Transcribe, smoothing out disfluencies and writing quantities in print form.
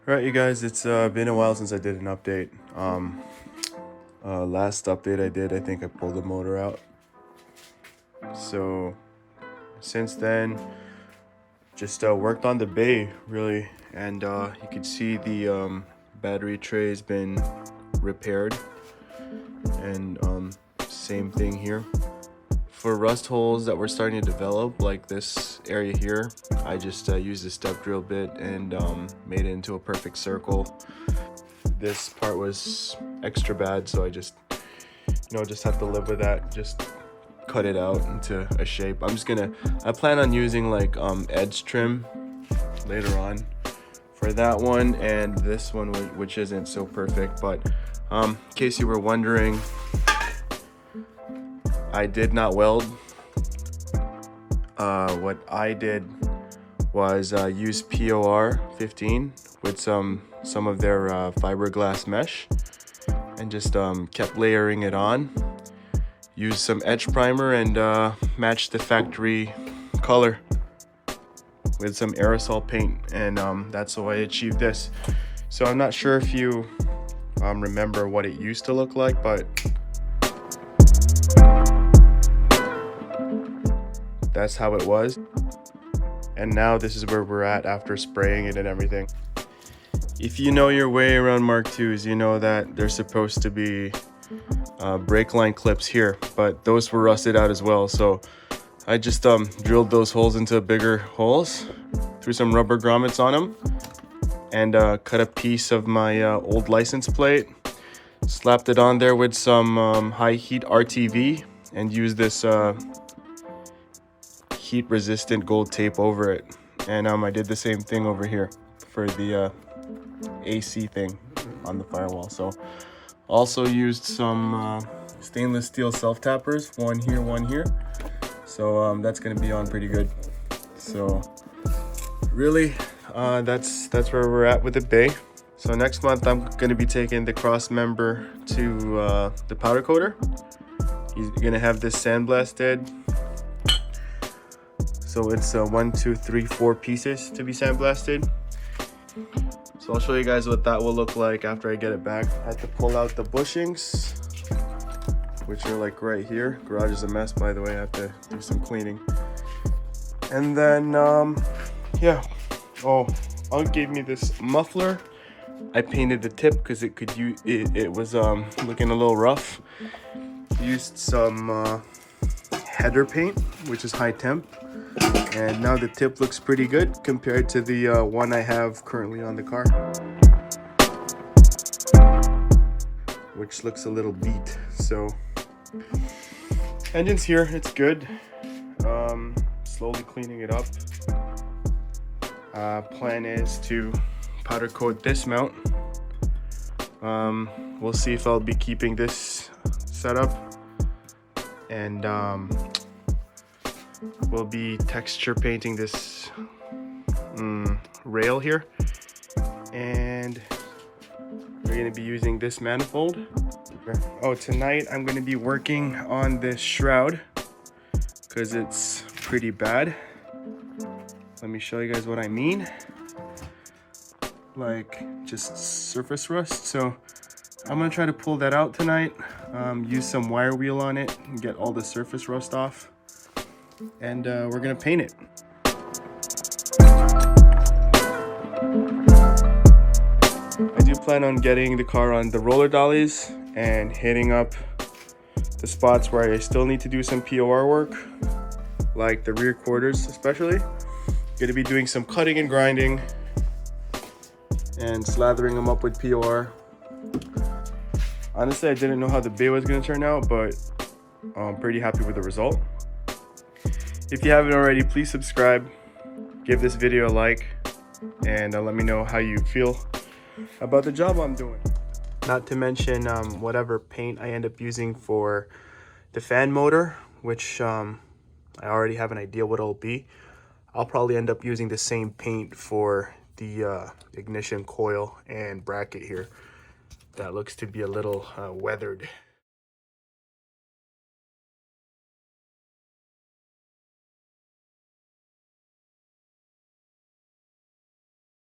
Alright, you guys, it's been a while since I did an update. Last update I did, I think I pulled the motor out. So since then, just worked on the bay really, and you can see the battery tray has been repaired, and same thing here. For rust holes that were starting to develop, like this area here, I just used a step drill bit and made it into a perfect circle. This part was extra bad, so I just have to live with that. Just cut it out into a shape. I plan on using like edge trim later on for that one and this one, which isn't so perfect. But in case you were wondering, I did not weld. What I did was use POR 15 with some of their fiberglass mesh, and just kept layering it on. Used some etch primer and matched the factory color with some aerosol paint, and that's how I achieved this. So I'm not sure if you remember what it used to look like, but that's how it was. And now this is where we're at after spraying it and everything. If you know your way around Mark IIs, you know that there's supposed to be brake line clips here, but those were rusted out as well. So I just drilled those holes into bigger holes, threw some rubber grommets on them, and cut a piece of my old license plate, slapped it on there with some high heat RTV, and used this heat resistant gold tape over it. And I did the same thing over here for the AC thing on the firewall. So also used some stainless steel self tappers, one here. So that's gonna be on pretty good. So really that's where we're at with the bay. So next month I'm gonna be taking the cross member to the powder coater. He's gonna have this sandblasted. So it's 1, 2, 3, 4 pieces to be sandblasted. So I'll show you guys what that will look like after I get it back. I had to pull out the bushings, which are like right here. Garage is a mess, by the way. I have to do some cleaning. And then, yeah. Oh, Unc gave me this muffler. I painted the tip because it was looking a little rough. Used some header paint, which is high temp. And now the tip looks pretty good compared to the one I have currently on the car, which looks a little beat. So engine's here, it's good. Slowly cleaning it up. Plan is to powder coat this mount. We'll see if I'll be keeping this setup, and we'll be texture painting this rail here, and we're going to be using this manifold. Oh, tonight I'm going to be working on this shroud because it's pretty bad. Let me show you guys what I mean. Like just surface rust. So I'm going to try to pull that out tonight, use some wire wheel on it and get all the surface rust off. And we're gonna paint it. I do plan on getting the car on the roller dollies and hitting up the spots where I still need to do some POR work, like the rear quarters especially. Gonna be doing some cutting and grinding and slathering them up with POR. Honestly, I didn't know how the bay was gonna turn out, but I'm pretty happy with the result. If you haven't already, please subscribe, give this video a like, and let me know how you feel about the job I'm doing. Not to mention whatever paint I end up using for the fan motor, which I already have an idea what it'll be. I'll probably end up using the same paint for the ignition coil and bracket here. That looks to be a little weathered.